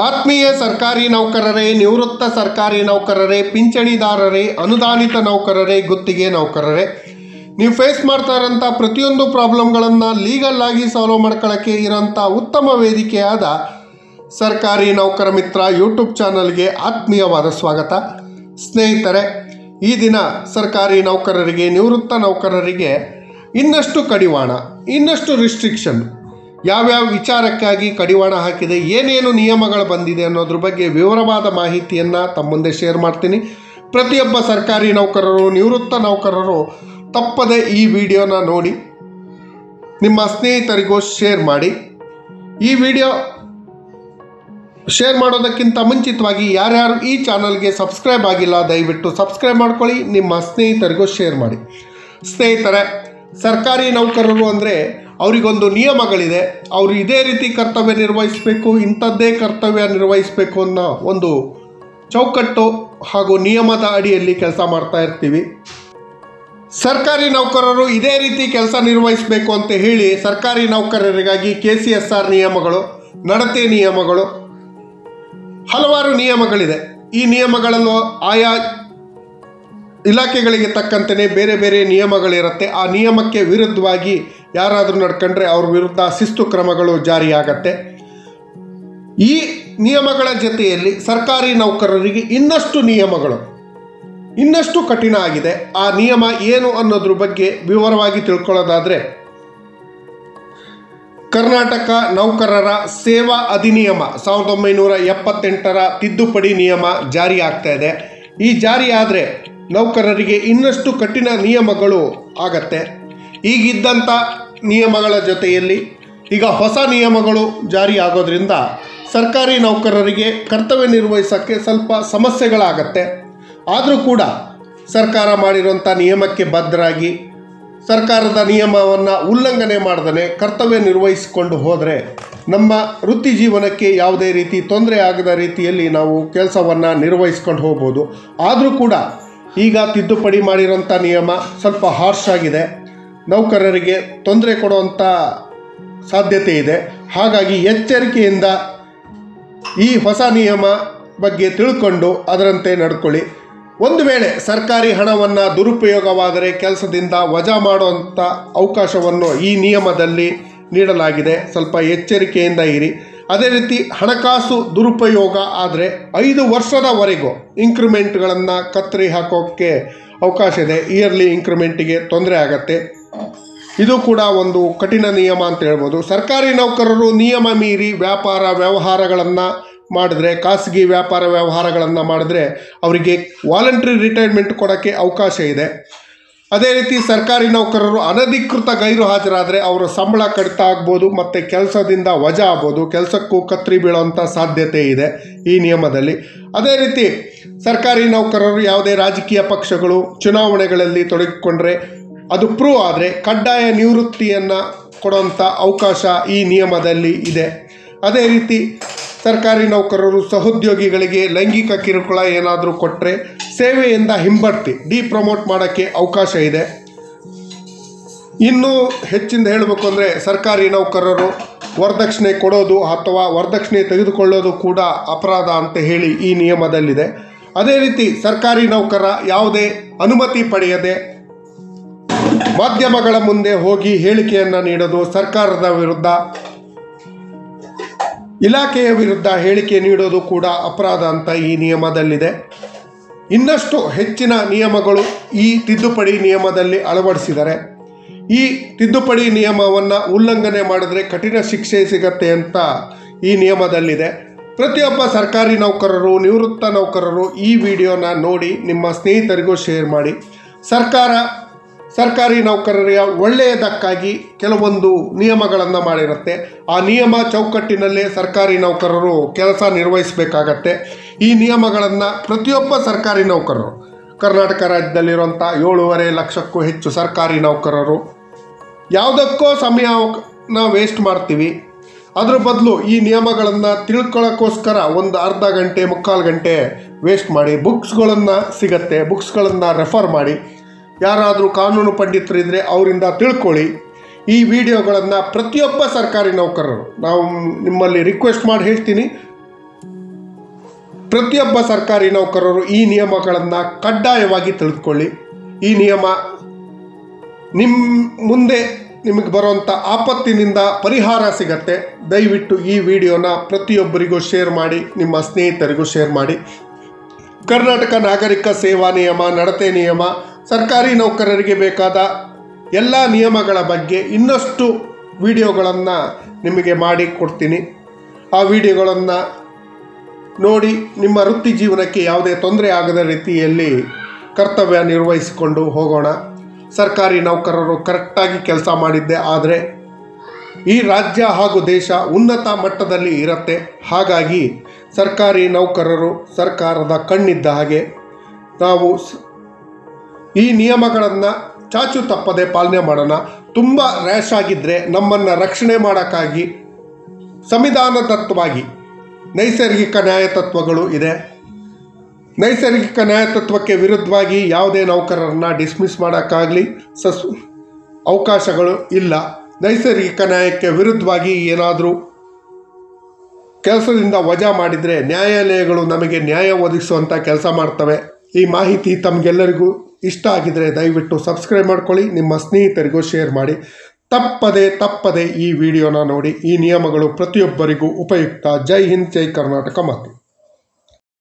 ಆತ್ಮೀಯ ಸರ್ಕಾರಿ ನೌಕರರೇ, ನಿವೃತ್ತ ಸರ್ಕಾರಿ ನೌಕರರೇ, ಪಿಂಚಣಿದಾರರೇ, ಅನುದಾನಿತ ನೌಕರರೇ, ಗುತ್ತಿಗೆ ನೌಕರರೇ, ನೀವು ಫೇಸ್ ಮಾಡ್ತಾ ಇರೋಂಥ ಪ್ರತಿಯೊಂದು ಪ್ರಾಬ್ಲಮ್ಗಳನ್ನು ಲೀಗಲ್ ಆಗಿ ಸಾಲ್ವ್ ಮಾಡ್ಕೊಳ್ಳೋಕ್ಕೆ ಇರೋಂಥ ಉತ್ತಮ ವೇದಿಕೆಯಾದ ಸರ್ಕಾರಿ ನೌಕರ ಮಿತ್ರ ಯೂಟ್ಯೂಬ್ ಚಾನಲ್ಗೆ ಆತ್ಮೀಯವಾದ ಸ್ವಾಗತ. ಸ್ನೇಹಿತರೆ, ಈ ದಿನ ಸರ್ಕಾರಿ ನೌಕರರಿಗೆ, ನಿವೃತ್ತ ನೌಕರರಿಗೆ ಇನ್ನಷ್ಟು ಕಡಿವಾಣ, ಇನ್ನಷ್ಟು ರಿಸ್ಟ್ರಿಕ್ಷನ್, ಯಾವ್ಯಾವ ವಿಚಾರಕ್ಕಾಗಿ ಕಡಿವಾಣ ಹಾಕಿದೆ, ಏನೇನು ನಿಯಮಗಳು ಬಂದಿದೆ ಅನ್ನೋದ್ರ ಬಗ್ಗೆ ವಿವರವಾದ ಮಾಹಿತಿಯನ್ನು ತಮ್ಮ ಮುಂದೆ ಶೇರ್ ಮಾಡ್ತೀನಿ. ಪ್ರತಿಯೊಬ್ಬ ಸರ್ಕಾರಿ ನೌಕರರು, ನಿವೃತ್ತ ನೌಕರರು ತಪ್ಪದೆ ಈ ವಿಡಿಯೋನ ನೋಡಿ ನಿಮ್ಮ ಸ್ನೇಹಿತರಿಗೂ ಶೇರ್ ಮಾಡಿ. ಈ ವಿಡಿಯೋ ಶೇರ್ ಮಾಡೋದಕ್ಕಿಂತ ಮುಂಚಿತವಾಗಿ ಯಾರ್ಯಾರು ಈ ಚಾನಲ್ಗೆ ಸಬ್ಸ್ಕ್ರೈಬ್ ಆಗಿಲ್ಲ ದಯವಿಟ್ಟು ಸಬ್ಸ್ಕ್ರೈಬ್ ಮಾಡ್ಕೊಳ್ಳಿ, ನಿಮ್ಮ ಸ್ನೇಹಿತರಿಗೂ ಶೇರ್ ಮಾಡಿ. ಸ್ನೇಹಿತರೆ, ಸರ್ಕಾರಿ ನೌಕರರು ಅಂದರೆ ಅವರಿಗೊಂದು ನಿಯಮಗಳಿದೆ. ಅವರು ಇದೇ ರೀತಿ ಕರ್ತವ್ಯ ನಿರ್ವಹಿಸಬೇಕು, ಇಂಥದ್ದೇ ಕರ್ತವ್ಯ ನಿರ್ವಹಿಸಬೇಕು ಅನ್ನೋ ಒಂದು ಚೌಕಟ್ಟು ಹಾಗೂ ನಿಯಮದ ಅಡಿಯಲ್ಲಿ ಕೆಲಸ ಮಾಡ್ತಾ ಇರ್ತೀವಿ. ಸರ್ಕಾರಿ ನೌಕರರು ಇದೇ ರೀತಿ ಕೆಲಸ ನಿರ್ವಹಿಸಬೇಕು ಅಂತ ಹೇಳಿ ಸರ್ಕಾರಿ ನೌಕರರಿಗಾಗಿ KCSR ನಿಯಮಗಳು, ನಡತೆ ನಿಯಮಗಳು, ಹಲವಾರು ನಿಯಮಗಳಿದೆ. ಈ ನಿಯಮಗಳಲ್ಲೂ ಆಯಾ ಇಲಾಖೆಗಳಿಗೆ ತಕ್ಕಂತೆಯೇ ಬೇರೆ ಬೇರೆ ನಿಯಮಗಳಿರುತ್ತೆ. ಆ ನಿಯಮಕ್ಕೆ ವಿರುದ್ಧವಾಗಿ ಯಾರಾದರೂ ನಡ್ಕೊಂಡ್ರೆ ಅವ್ರ ವಿರುದ್ಧ ಶಿಸ್ತು ಕ್ರಮಗಳು ಜಾರಿಯಾಗತ್ತೆ. ಈ ನಿಯಮಗಳ ಜೊತೆಯಲ್ಲಿ ಸರ್ಕಾರಿ ನೌಕರರಿಗೆ ಇನ್ನಷ್ಟು ನಿಯಮಗಳು, ಇನ್ನಷ್ಟು ಕಠಿಣ ಆಗಿದೆ. ಆ ನಿಯಮ ಏನು ಅನ್ನೋದ್ರ ಬಗ್ಗೆ ವಿವರವಾಗಿ ತಿಳ್ಕೊಳ್ಳೋದಾದರೆ, ಕರ್ನಾಟಕ ನೌಕರರ ಸೇವಾ ಅಧಿನಿಯಮ 1978ರ ತಿದ್ದುಪಡಿ ನಿಯಮ ಜಾರಿ ಆಗ್ತಾ ಇದೆ. ಈ ಜಾರಿ ಆದರೆ ನೌಕರರಿಗೆ ಇನ್ನಷ್ಟು ಕಠಿಣ ನಿಯಮಗಳು ಆಗತ್ತೆ. ಈಗಿದ್ದಂಥ ನಿಯಮಗಳ ಜೊತೆಯಲ್ಲಿ ಈಗ ಹೊಸ ನಿಯಮಗಳು ಜಾರಿ ಆಗೋದ್ರಿಂದ ಸರ್ಕಾರಿ ನೌಕರರಿಗೆ ಕರ್ತವ್ಯ ನಿರ್ವಹಿಸೋಕ್ಕೆ ಸ್ವಲ್ಪ ಸಮಸ್ಯೆಗಳಾಗತ್ತೆ. ಆದರೂ ಕೂಡ ಸರ್ಕಾರ ಮಾಡಿರೋಂಥ ನಿಯಮಕ್ಕೆ ಬದ್ಧರಾಗಿ ಸರ್ಕಾರದ ನಿಯಮವನ್ನು ಉಲ್ಲಂಘನೆ ಮಾಡ್ದೇ ಕರ್ತವ್ಯ ನಿರ್ವಹಿಸಿಕೊಂಡು ಹೋದರೆ ನಮ್ಮ ವೃತ್ತಿ ಜೀವನಕ್ಕೆ ಯಾವುದೇ ರೀತಿ ತೊಂದರೆ ಆಗದ ರೀತಿಯಲ್ಲಿ ನಾವು ಕೆಲಸವನ್ನು ನಿರ್ವಹಿಸ್ಕೊಂಡು ಹೋಗ್ಬೋದು. ಆದರೂ ಕೂಡ ಈಗ ತಿದ್ದುಪಡಿ ಮಾಡಿರೋಂಥ ನಿಯಮ ಸ್ವಲ್ಪ ಹಾರ್ಶ್ ಆಗಿದೆ, ನೌಕರರಿಗೆ ತೊಂದರೆ ಕೊಡುವಂಥ ಸಾಧ್ಯತೆ ಇದೆ. ಹಾಗಾಗಿ ಎಚ್ಚರಿಕೆಯಿಂದ ಈ ಹೊಸ ನಿಯಮ ಬಗ್ಗೆ ತಿಳ್ಕೊಂಡು ಅದರಂತೆ ನಡ್ಕೊಳ್ಳಿ. ಒಂದು ವೇಳೆ ಸರ್ಕಾರಿ ಹಣವನ್ನು ದುರುಪಯೋಗವಾದರೆ ಕೆಲಸದಿಂದ ವಜಾ ಮಾಡುವಂಥ ಅವಕಾಶವನ್ನು ಈ ನಿಯಮದಲ್ಲಿ ನೀಡಲಾಗಿದೆ. ಸ್ವಲ್ಪ ಎಚ್ಚರಿಕೆಯಿಂದ ಇರಿ. ಅದೇ ರೀತಿ ಹಣಕಾಸು ದುರುಪಯೋಗ ಆದರೆ 5 ವರ್ಷದವರೆಗೂ ಇಂಕ್ರಿಮೆಂಟ್ಗಳನ್ನು ಕತ್ತರಿ ಹಾಕೋಕ್ಕೆ ಅವಕಾಶ ಇದೆ. ಇಯರ್ಲಿ ಇಂಕ್ರಿಮೆಂಟಿಗೆ ತೊಂದರೆ ಆಗತ್ತೆ. ಇದು ಕೂಡ ಒಂದು ಕಠಿಣ ನಿಯಮ ಅಂತ ಹೇಳ್ಬೋದು. ಸರ್ಕಾರಿ ನೌಕರರು ನಿಯಮ ಮೀರಿ ವ್ಯಾಪಾರ ವ್ಯವಹಾರಗಳನ್ನು ಮಾಡಿದ್ರೆ, ಖಾಸಗಿ ವ್ಯಾಪಾರ ವ್ಯವಹಾರಗಳನ್ನು ಮಾಡಿದ್ರೆ ಅವರಿಗೆ ವಾಲಂಟ್ರಿ ರಿಟೈರ್ಮೆಂಟ್ ಕೊಡೋಕ್ಕೆ ಅವಕಾಶ ಇದೆ. ಅದೇ ರೀತಿ ಸರ್ಕಾರಿ ನೌಕರರು ಅನಧಿಕೃತ ಗೈರು ಹಾಜರಾದರೆ ಅವರ ಸಂಬಳ ಕಡಿತ ಆಗ್ಬೋದು ಮತ್ತು ಕೆಲಸದಿಂದ ವಜಾ ಆಗ್ಬೋದು, ಕೆಲಸಕ್ಕೂ ಕತ್ತರಿ ಬೀಳುವಂಥ ಸಾಧ್ಯತೆ ಇದೆ ಈ ನಿಯಮದಲ್ಲಿ. ಅದೇ ರೀತಿ ಸರ್ಕಾರಿ ನೌಕರರು ಯಾವುದೇ ರಾಜಕೀಯ ಪಕ್ಷಗಳು ಚುನಾವಣೆಗಳಲ್ಲಿ ತೊಡಗಿಕೊಂಡ್ರೆ ಅದು ಪ್ರೂವ್ ಆದರೆ ಕಡ್ಡಾಯ ನಿವೃತ್ತಿಯನ್ನು ಕೊಡುವಂಥ ಅವಕಾಶ ಈ ನಿಯಮದಲ್ಲಿ ಇದೆ. ಅದೇ ರೀತಿ ಸರ್ಕಾರಿ ನೌಕರರು ಸಹೋದ್ಯೋಗಿಗಳಿಗೆ ಲೈಂಗಿಕ ಕಿರುಕುಳ ಏನಾದರೂ ಕೊಟ್ಟರೆ ಸೇವೆಯಿಂದ ಹಿಂಬಡ್ತಿ ಡಿಪ್ರಮೋಟ್ ಮಾಡೋಕ್ಕೆ ಅವಕಾಶ ಇದೆ. ಇನ್ನೂ ಹೆಚ್ಚಿಂದ ಹೇಳಬೇಕು ಅಂದರೆ ಸರ್ಕಾರಿ ನೌಕರರು ವರದಕ್ಷಿಣೆ ಕೊಡೋದು ಅಥವಾ ವರದಕ್ಷಿಣೆ ತೆಗೆದುಕೊಳ್ಳೋದು ಕೂಡ ಅಪರಾಧ ಅಂತ ಹೇಳಿ ಈ ನಿಯಮದಲ್ಲಿದೆ. ಅದೇ ರೀತಿ ಸರ್ಕಾರಿ ನೌಕರ ಯಾವುದೇ ಅನುಮತಿ ಪಡೆಯದೆ ಮಾಧ್ಯಮಗಳ ಮುಂದೆ ಹೋಗಿ ಹೇಳಿಕೆಯನ್ನು ನೀಡೋದು, ಸರ್ಕಾರದ ವಿರುದ್ಧ, ಇಲಾಖೆಯ ವಿರುದ್ಧ ಹೇಳಿಕೆ ನೀಡೋದು ಕೂಡ ಅಪರಾಧ ಅಂತ ಈ ನಿಯಮದಲ್ಲಿದೆ. ಇನ್ನಷ್ಟು ಹೆಚ್ಚಿನ ನಿಯಮಗಳು ಈ ತಿದ್ದುಪಡಿ ನಿಯಮದಲ್ಲಿ ಅಳವಡಿಸಿದ್ದಾರೆ. ಈ ತಿದ್ದುಪಡಿ ನಿಯಮವನ್ನು ಉಲ್ಲಂಘನೆ ಮಾಡಿದ್ರೆ ಕಠಿಣ ಶಿಕ್ಷೆ ಸಿಗತ್ತೆ ಅಂತ ಈ ನಿಯಮದಲ್ಲಿದೆ. ಪ್ರತಿಯೊಬ್ಬ ಸರ್ಕಾರಿ ನೌಕರರು, ನಿವೃತ್ತ ನೌಕರರು ಈ ವಿಡಿಯೋನ ನೋಡಿ ನಿಮ್ಮ ಸ್ನೇಹಿತರಿಗೂ ಶೇರ್ ಮಾಡಿ. ಸರ್ಕಾರಿ ನೌಕರರ ಒಳ್ಳೆಯದಕ್ಕಾಗಿ ಕೆಲವೊಂದು ನಿಯಮಗಳನ್ನು ಮಾಡಿರುತ್ತೆ. ಆ ನಿಯಮ ಚೌಕಟ್ಟಿನಲ್ಲೇ ಸರ್ಕಾರಿ ನೌಕರರು ಕೆಲಸ ನಿರ್ವಹಿಸಬೇಕಾಗತ್ತೆ. ಈ ನಿಯಮಗಳನ್ನು ಪ್ರತಿಯೊಬ್ಬ ಸರ್ಕಾರಿ ನೌಕರರು, ಕರ್ನಾಟಕ ರಾಜ್ಯದಲ್ಲಿರುವಂಥ 7.5 ಲಕ್ಷಕ್ಕೂ ಹೆಚ್ಚು ಸರ್ಕಾರಿ ನೌಕರರು ಯಾವುದಕ್ಕೋ ಸಮಯನ ವೇಸ್ಟ್ ಮಾಡ್ತೀವಿ. ಅದ್ರ ಬದಲು ಈ ನಿಯಮಗಳನ್ನು ತಿಳ್ಕೊಳ್ಳೋಕ್ಕೋಸ್ಕರ ಒಂದು ಅರ್ಧ ಗಂಟೆ, ಮುಕ್ಕಾಲು ಗಂಟೆ ವೇಸ್ಟ್ ಮಾಡಿ. ಬುಕ್ಸ್ಗಳನ್ನು ಸಿಗತ್ತೆ, ಬುಕ್ಸ್ಗಳನ್ನು ರೆಫರ್ ಮಾಡಿ. ಯಾರಾದರೂ ಕಾನೂನು ಪಂಡಿತರಿದ್ದರೆ ಅವರಿಂದ ತಿಳ್ಕೊಳ್ಳಿ. ಈ ವಿಡಿಯೋಗಳನ್ನು ಪ್ರತಿಯೊಬ್ಬ ಸರ್ಕಾರಿ ನೌಕರರು, ನಾವು ನಿಮ್ಮಲ್ಲಿ ರಿಕ್ವೆಸ್ಟ್ ಮಾಡಿ ಹೇಳ್ತೀನಿ, ಪ್ರತಿಯೊಬ್ಬ ಸರ್ಕಾರಿ ನೌಕರರು ಈ ನಿಯಮಗಳನ್ನು ಕಡ್ಡಾಯವಾಗಿ ತಿಳಿದುಕೊಳ್ಳಿ. ಈ ನಿಯಮ ಮುಂದೆ ನಿಮಗೆ ಬರುವಂಥ ಆಪತ್ತಿನಿಂದ ಪರಿಹಾರ ಸಿಗತ್ತೆ. ದಯವಿಟ್ಟು ಈ ವಿಡಿಯೋನ ಪ್ರತಿಯೊಬ್ಬರಿಗೂ ಶೇರ್ ಮಾಡಿ, ನಿಮ್ಮ ಸ್ನೇಹಿತರಿಗೂ ಶೇರ್ ಮಾಡಿ. ಕರ್ನಾಟಕ ನಾಗರಿಕ ಸೇವಾ ನಿಯಮ, ನಡತೆ ನಿಯಮ, ಸರ್ಕಾರಿ ನೌಕರರಿಗೆ ಬೇಕಾದ ಎಲ್ಲ ನಿಯಮಗಳ ಬಗ್ಗೆ ಇನ್ನಷ್ಟು ವಿಡಿಯೋಗಳನ್ನು ನಿಮಗೆ ಮಾಡಿ ಕೊಡ್ತೀನಿ. ಆ ವಿಡಿಯೋಗಳನ್ನು ನೋಡಿ ನಿಮ್ಮ ವೃತ್ತಿ ಜೀವನಕ್ಕೆ ಯಾವುದೇ ತೊಂದರೆ ಆಗದ ರೀತಿಯಲ್ಲಿ ಕರ್ತವ್ಯ ನಿರ್ವಹಿಸಿಕೊಂಡು ಹೋಗೋಣ. ಸರ್ಕಾರಿ ನೌಕರರು ಕರೆಕ್ಟಾಗಿ ಕೆಲಸ ಮಾಡಿದ್ದೆ ಆದರೆ ಈ ರಾಜ್ಯ ಹಾಗೂ ದೇಶ ಉನ್ನತ ಮಟ್ಟದಲ್ಲಿ ಇರುತ್ತೆ. ಹಾಗಾಗಿ ಸರ್ಕಾರಿ ನೌಕರರು ಸರ್ಕಾರದ ಕಣ್ಣಿದ್ದ ಹಾಗೆ ನಾವು ಈ ನಿಯಮಗಳನ್ನು ಚಾಚು ತಪ್ಪದೆ ಪಾಲನೆ ಮಾಡೋಣ. ತುಂಬ ರ್ಯಾಶ್ ಆಗಿದ್ದರೆ ನಮ್ಮನ್ನು ರಕ್ಷಣೆ ಮಾಡೋಕ್ಕಾಗಿ ಸಂವಿಧಾನದತ್ತವಾಗಿ ನೈಸರ್ಗಿಕ ನ್ಯಾಯತತ್ವಗಳು ಇದೆ. ನೈಸರ್ಗಿಕ ನ್ಯಾಯತತ್ವಕ್ಕೆ ವಿರುದ್ಧವಾಗಿ ಯಾವುದೇ ನೌಕರರನ್ನ ಡಿಸ್ಮಿಸ್ ಮಾಡೋಕ್ಕಾಗಲಿ ಅವಕಾಶಗಳು ಇಲ್ಲ. ನೈಸರ್ಗಿಕ ನ್ಯಾಯಕ್ಕೆ ವಿರುದ್ಧವಾಗಿ ಏನಾದರೂ ಕೆಲಸದಿಂದ ವಜಾ ಮಾಡಿದರೆ ನ್ಯಾಯಾಲಯಗಳು ನಮಗೆ ನ್ಯಾಯ ಒದಗಿಸುವಂಥ ಕೆಲಸ ಮಾಡ್ತವೆ. ಈ ಮಾಹಿತಿ ತಮಗೆಲ್ಲರಿಗೂ ಇಷ್ಟ ಆಗಿದರೆ ದಯವಿಟ್ಟು ಸಬ್ಸ್ಕ್ರೈಬ್ ಮಾಡ್ಕೊಳ್ಳಿ, ನಿಮ್ಮ ಸ್ನೇಹಿತರಿಗೂ ಶೇರ್ ಮಾಡಿ. ತಪ್ಪದೆ ಈ ವಿಡಿಯೋನ ನೋಡಿ. ಈ ನಿಯಮಗಳು ಪ್ರತಿಯೊಬ್ಬರಿಗೂ ಉಪಯುಕ್ತ. ಜೈ ಹಿಂದ್, ಜೈ ಕರ್ನಾಟಕ ಮಾತೆ.